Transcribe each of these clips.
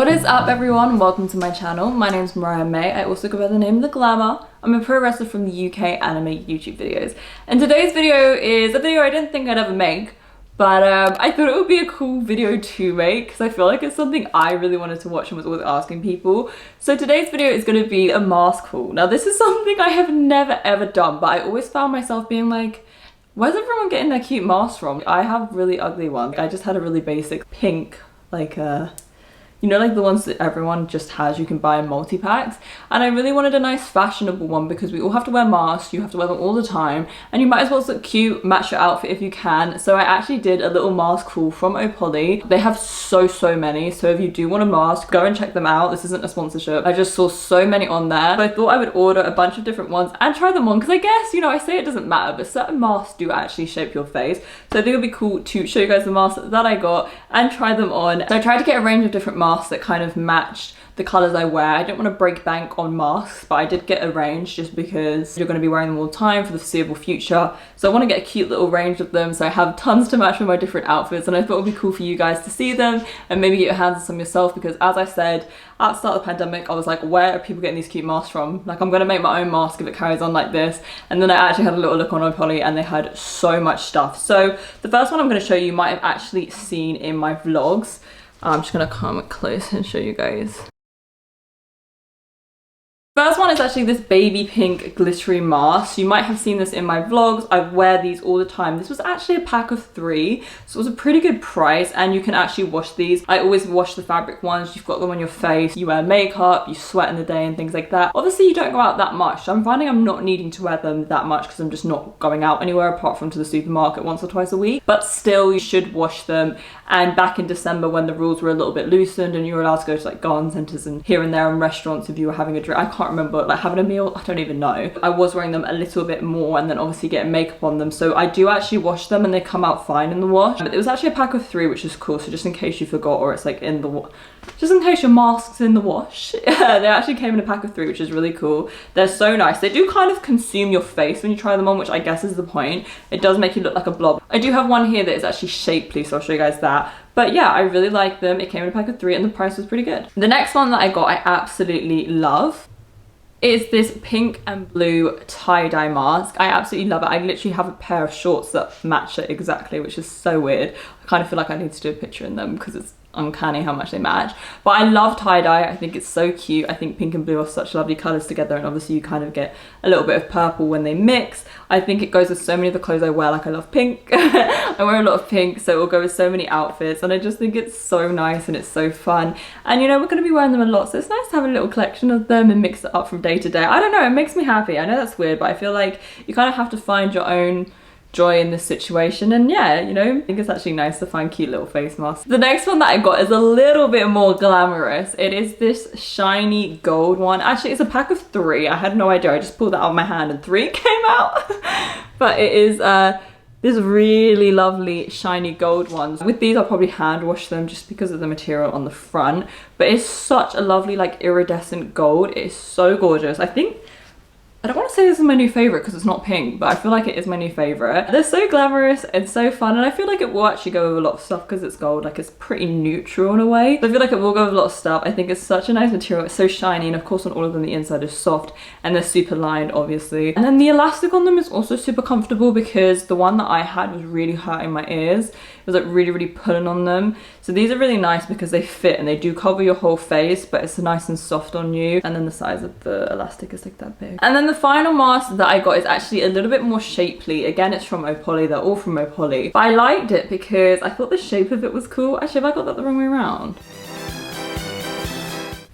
What is up everyone? Welcome to my channel. My name's Mariah May. I also go by the name The Glamour. I'm a pro wrestler from the UK and I make YouTube videos. And today's video is a video I didn't think I'd ever make, but I thought it would be a cool video to make because I feel like it's something I really wanted to watch and was always asking people. So today's video is going to be a mask haul. Now this is something I have never ever done, but I always found myself being like, where's everyone getting their cute masks from? I have really ugly ones. I just had a really basic pink, like you know, like the ones that everyone just has, you can buy in multi-packs. And I really wanted a nice fashionable one because we all have to wear masks, you have to wear them all the time, and you might as well look cute, match your outfit if you can. So I actually did a little mask haul from Opoly. They have so many, so if you do want a mask, go and check them out. This isn't a sponsorship. I just saw so many on there. So I thought I would order a bunch of different ones and try them on because I guess, you know, I say it doesn't matter, but certain masks do actually shape your face. So I think it would be cool to show you guys the masks that I got and try them on. So I tried to get a range of different masks that kind of matched the colours I wear. I didn't want to break bank on masks, but I did get a range just because you're going to be wearing them all the time for the foreseeable future. So I want to get a cute little range of them, so I have tons to match with my different outfits, and I thought it would be cool for you guys to see them and maybe get your hands on some yourself, because as I said at the start of the pandemic, I was like, where are people getting these cute masks from? Like, I'm going to make my own mask if it carries on like this. And then I actually had a little look on Opoly and they had so much stuff. So the first one I'm going to show you might have actually seen in my vlogs. I'm just gonna come close and show you guys. First one is actually this baby pink glittery mask. You might have seen this in my vlogs. I wear these all the time. This was actually a pack of 3, so it was a pretty good price, and you can actually wash these. I always wash the fabric ones. You've got them on your face, you wear makeup, you sweat in the day and things like that. Obviously you don't go out that much, so I'm finding I'm not needing to wear them that much because I'm just not going out anywhere apart from to the supermarket once or twice a week. But still, you should wash them. And back in December, when the rules were a little bit loosened and you were allowed to go to like garden centres and here and there in restaurants if you were having a drink, I can't remember, like having a meal, I don't even know. I was wearing them a little bit more and then obviously getting makeup on them. So I do actually wash them and they come out fine in the wash. But it was actually a pack of 3, which is cool. So just in case you forgot, or it's like in the just in case your mask's in the wash. They actually came in a pack of 3, which is really cool. They're so nice. They do kind of consume your face when you try them on, which I guess is the point. It does make you look like a blob. I do have one here that is actually shapely, so I'll show you guys that. But yeah, I really like them. It came in a pack of 3 and the price was pretty good. The next one that I got, I absolutely love, is this pink and blue tie-dye mask. I absolutely love it. I literally have a pair of shorts that match it exactly, which is so weird. I kind of feel like I need to do a picture in them because it's uncanny how much they match. But I love tie-dye. I think it's so cute. I think pink and blue are such lovely colours together, and obviously you kind of get a little bit of purple when they mix. I think it goes with so many of the clothes I wear. Like, I love pink. I wear a lot of pink, so it will go with so many outfits, and I just think it's so nice and it's so fun. And you know, we're going to be wearing them a lot, so it's nice to have a little collection of them and mix it up from day to day. I don't know, it makes me happy. I know that's weird, but I feel like you kind of have to find your own joy in this situation, and yeah, you know, I think it's actually nice to find cute little face masks. The next one that I got is a little bit more glamorous. It is this shiny gold one. Actually, it's a pack of 3. I had no idea. I just pulled that out of my hand and 3 came out. But it is this really lovely shiny gold ones. With these, I'll probably hand wash them just because of the material on the front. But it's such a lovely, like, iridescent gold. It is so gorgeous. I don't want to say this is my new favourite because it's not pink, but I feel like it is my new favourite. They're so glamorous and so fun, and I feel like it will actually go with a lot of stuff because it's gold. Like, it's pretty neutral in a way. So I feel like it will go with a lot of stuff. I think it's such a nice material. It's so shiny, and of course on all of them the inside is soft, and they're super lined obviously. And then the elastic on them is also super comfortable because the one that I had was really hurting my ears. It was like really pulling on them. So these are really nice because they fit and they do cover your whole face, but it's nice and soft on you. And then the size of the elastic is like that big. And then the final mask that I got is actually a little bit more shapely. Again, it's from Opoly. They're all from Opoly. But I liked it because I thought the shape of it was cool. Actually, have I got that the wrong way around?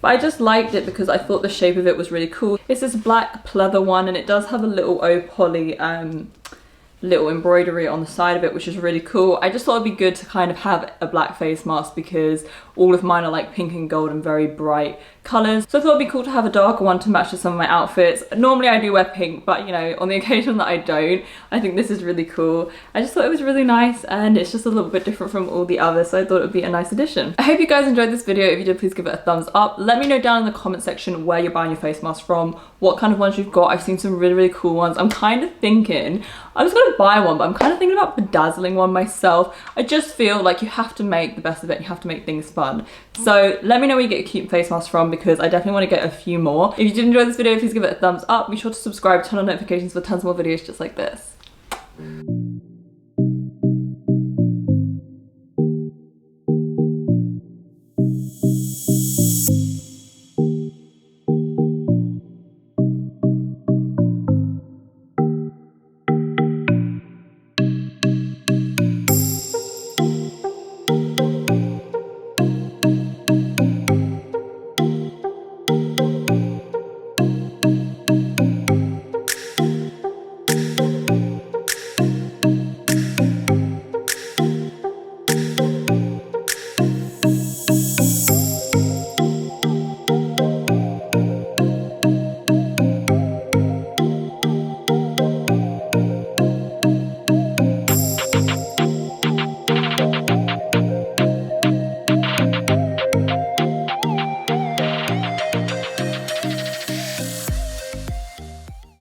But I just liked it because I thought the shape of it was really cool. It's this black pleather one, and it does have a little Opoly little embroidery on the side of it, which is really cool. I just thought it'd be good to kind of have a black face mask because all of mine are like pink and gold and very bright colours. So I thought it'd be cool to have a darker one to match with some of my outfits. Normally I do wear pink, but you know, on the occasion that I don't, I think this is really cool. I just thought it was really nice, and it's just a little bit different from all the others, so I thought it would be a nice addition. I hope you guys enjoyed this video. If you did, please give it a thumbs up. Let me know down in the comment section where you're buying your face masks from, what kind of ones you've got. I've seen some really cool ones. I'm kind of thinking, I was gonna buy one, but I'm kind of thinking about bedazzling one myself. I just feel like you have to make the best of it. You have to make things fun. fun. So let me know where you get your cute face masks from, because I definitely want to get a few more. If you did enjoy this video, please give it a thumbs up. Be sure to subscribe, turn on notifications for tons more videos just like this.